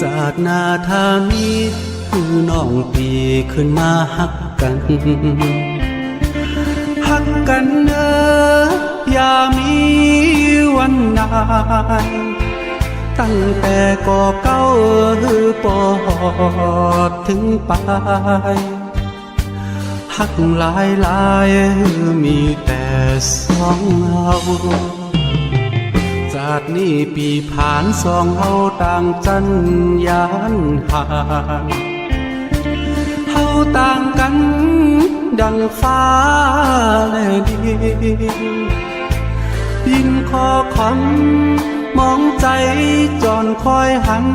จากนาทามีคือน้องปีขึ้นมาฮักกันฮักกันเนออย่ามีวันนายตั้งแต่ก่อเก้าปอดถึงปลายฮักหลายหลายมีแต่สองเราจากนี้ปีผ่านสองเราต่างจันยานห่างเฮาต่างกันดังฟ้าและดินยินคอคำมองใจจอนคอยหัน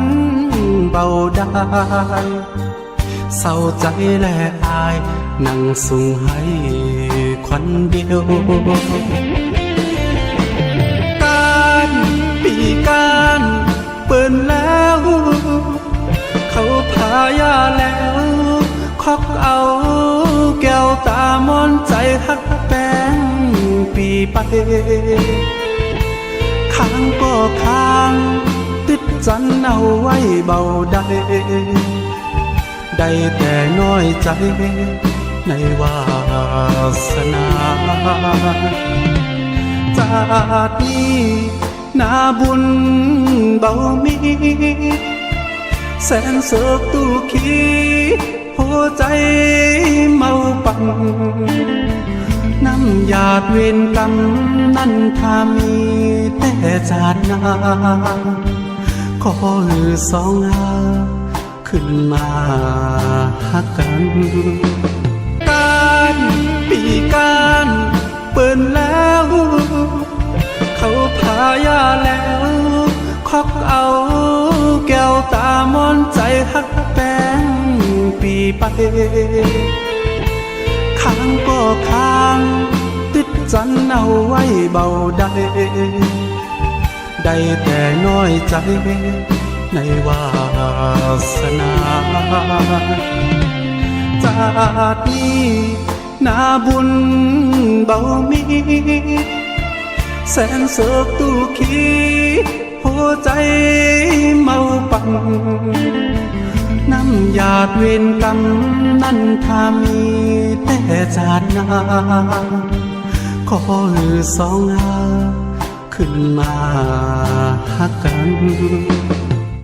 เบาได้เศร้าใจและอายนั่งส่งให้ควันเดียวการปีการเปิดแล้วเขาพายาแล้วคอกเอาแก้วตามอนใจฮักแป้งปีไปค้างก็ค้างติดจันเอาไว้เบาได้ได้แต่น้อยใจในวาสนาจากนี้นาบุญเบามีแสนโศกตู้ขีหัวใจเมาปั่นน้ำหยาดเวรกรรมนั้นถ้ามีแต่จาดนาขอหือสองหาขึ้นมาหักกันการปีการเปิดแล้วเขาพายาแล้วคอกเอาแก้วตามอนใจฮักแป้งปีไปค้างก็ค้างติดจันเอาไว้เบาได้ได้แต่น้อยใจในวาสนาจากนี้นาบุญเบามีแสนโศกตู้ขีหัวใจเมาปั่นน้ำหยาดเวรกรรมนั้นถ้ามีแต่จาดนาขอหือสองหาขึ้นมาหักกัน